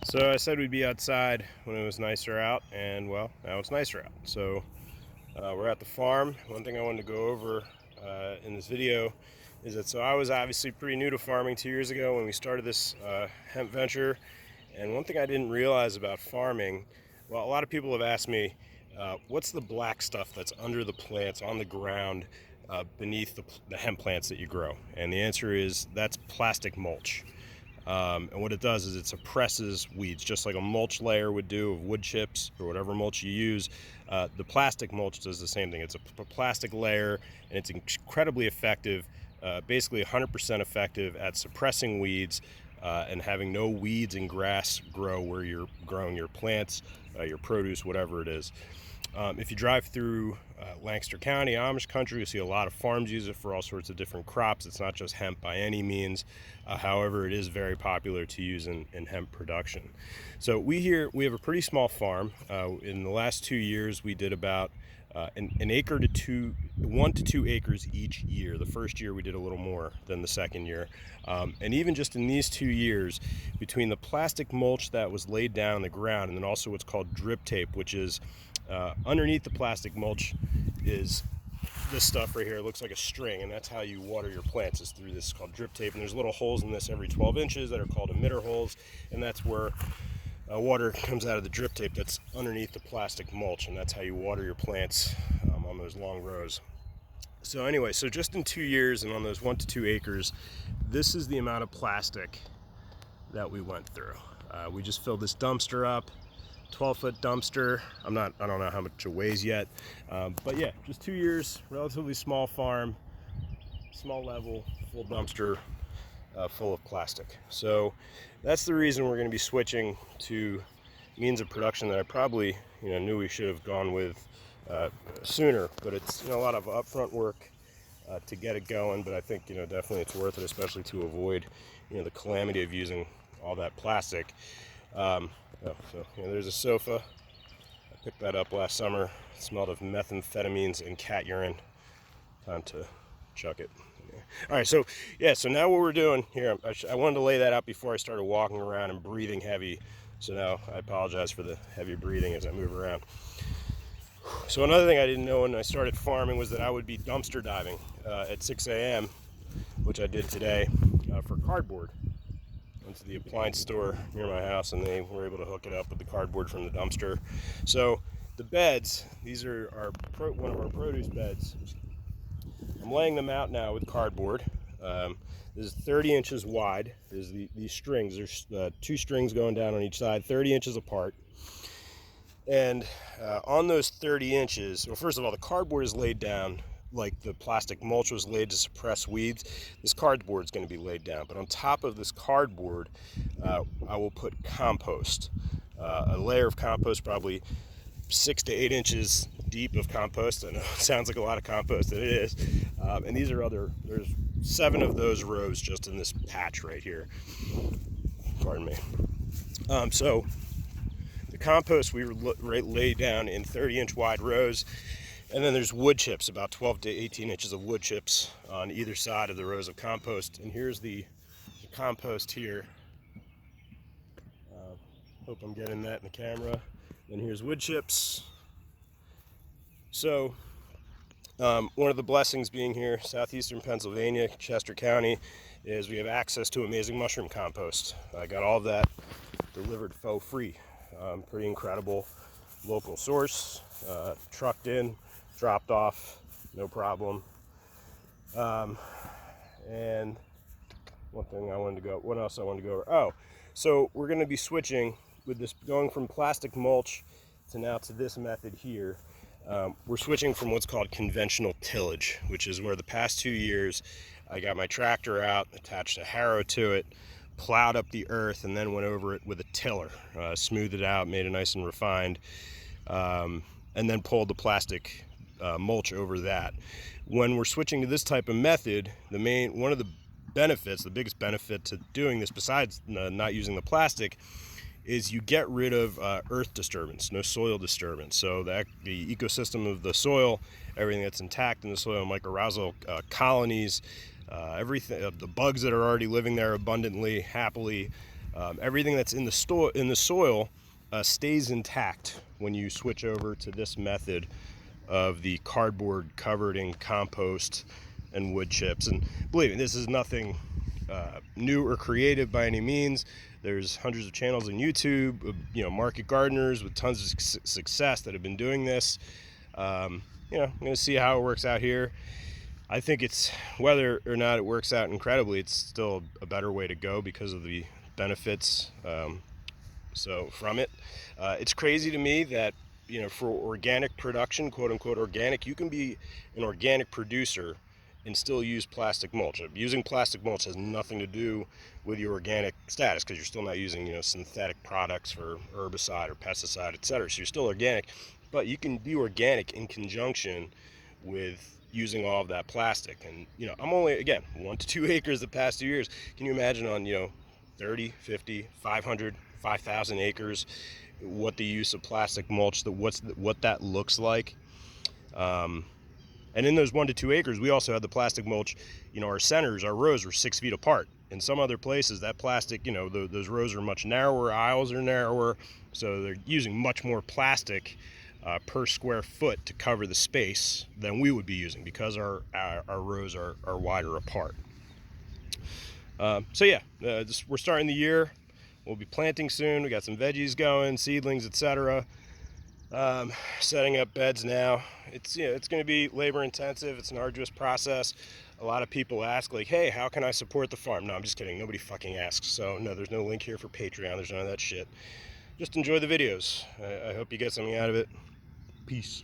So I said we'd be outside when it was nicer out, and well, now it's nicer out. So we're at the farm. One thing I wanted to go over in this video is that I was obviously pretty new to farming 2 years ago when we started this hemp venture. And one thing I didn't realize about farming, well, a lot of people have asked me, what's the black stuff that's under the plants on the ground beneath the hemp plants that you grow? And the answer is that's plastic mulch. And what it does is it suppresses weeds, just like a mulch layer would do of wood chips or whatever mulch you use. The plastic mulch does the same thing. It's a plastic layer, and it's incredibly effective, basically 100% effective at suppressing weeds and having no weeds and grass grow where you're growing your plants, your produce, whatever it is. If you drive through Lancaster County, Amish country, you see a lot of farms use it for all sorts of different crops. It's not just hemp by any means. However, it is very popular to use in hemp production. So we have a pretty small farm. In the last 2 years, we did about an acre to 1 to 2 acres each year. The first year we did a little more than the second year. And even just in these 2 years, between the plastic mulch that was laid down on the ground and then also what's called drip tape, which is underneath the plastic mulch, is this stuff right here. It looks like a string, and that's how you water your plants, is through this called drip tape. And there's little holes in this every 12 inches that are called emitter holes, and that's where water comes out of the drip tape that's underneath the plastic mulch, and that's how you water your plants on those long rows. So anyway, so just in 2 years and on those 1 to 2 acres, this is the amount of plastic that we went through. We just filled this dumpster up, 12-foot dumpster. I don't know how much it weighs yet, but yeah, just 2 years, relatively small farm, small level, full dumpster full of plastic. So that's the reason we're going to be switching to means of production that I probably knew we should have gone with sooner, but it's a lot of upfront work to get it going. But I think definitely it's worth it, especially to avoid the calamity of using all that plastic. There's a sofa. I picked that up last summer. It smelled of methamphetamines and cat urine. Time to chuck it. All right, so now what we're doing here, I wanted to lay that out before I started walking around and breathing heavy. So now I apologize for the heavy breathing as I move around. So another thing I didn't know when I started farming was that I would be dumpster diving at 6 a.m., which I did today for cardboard. Went to the appliance store near my house, and they were able to hook it up with the cardboard from the dumpster. So the beds, these are one of our produce beds. I'm laying them out now with cardboard. This is 30 inches wide. There's these strings. There's 2 strings going down on each side, 30 inches apart. And on those 30 inches, well, first of all, the cardboard is laid down like the plastic mulch was laid to suppress weeds. This cardboard is going to be laid down, but on top of this cardboard, I will put compost, a layer of compost, probably 6 to 8 inches deep of compost. I know it sounds like a lot of compost, and it is. And there's 7 of those rows just in this patch right here. Pardon me. So the compost we lay down in 30-inch wide rows. And then there's wood chips, about 12 to 18 inches of wood chips on either side of the rows of compost. And here's the compost here. Hope I'm getting that in the camera. And here's wood chips. So one of the blessings being here, southeastern Pennsylvania, Chester County, is we have access to amazing mushroom compost. I got all of that delivered for free. Pretty incredible local source, trucked in, dropped off, no problem. And what else I wanted to go over? Oh, so we're going to be switching with this, going from plastic mulch to this method here. We're switching from what's called conventional tillage, which is where the past 2 years I got my tractor out, attached a harrow to it, plowed up the earth, and then went over it with a tiller, smoothed it out, made it nice and refined, and then pulled the plastic mulch over that. When we're switching to this type of method, one of the benefits, the biggest benefit to doing this, besides not using the plastic, is you get rid of earth disturbance, no soil disturbance. So the ecosystem of the soil, everything that's intact in the soil, mycorrhizal colonies, everything, the bugs that are already living there abundantly, happily, Everything that's in the soil stays intact when you switch over to this method of the cardboard covered in compost and wood chips. And believe me, this is nothing new or creative by any means. There's hundreds of channels on YouTube, market gardeners with tons of success that have been doing this. I'm going to see how it works out here. I think it's, whether or not it works out incredibly, it's still a better way to go because of the benefits from it. It's crazy to me that, for organic production, quote unquote organic, you can be an organic producer and still use plastic mulch. Using plastic mulch has nothing to do with your organic status, because you're still not using, synthetic products for herbicide or pesticide, etc. So you're still organic, but you can be organic in conjunction with using all of that plastic. And I'm only, again, 1 to 2 acres the past 2 years. Can you imagine on 30, 50, 500, 5,000 acres what the use of plastic mulch, what that looks like? And in those 1 to 2 acres, we also had the plastic mulch. Our centers, our rows were 6 feet apart. In some other places, that plastic, those rows are much narrower, aisles are narrower, so they're using much more plastic per square foot to cover the space than we would be using, because our rows are wider apart. We're starting the year. We'll be planting soon. We got some veggies going, seedlings, etc. Setting up beds now. It's going to be labor intensive. It's an arduous process. A lot of people ask, like, hey, how can I support the farm? No, I'm just kidding. Nobody fucking asks. So no, there's no link here for Patreon. There's none of that shit. Just enjoy the videos. I hope you get something out of it. Peace.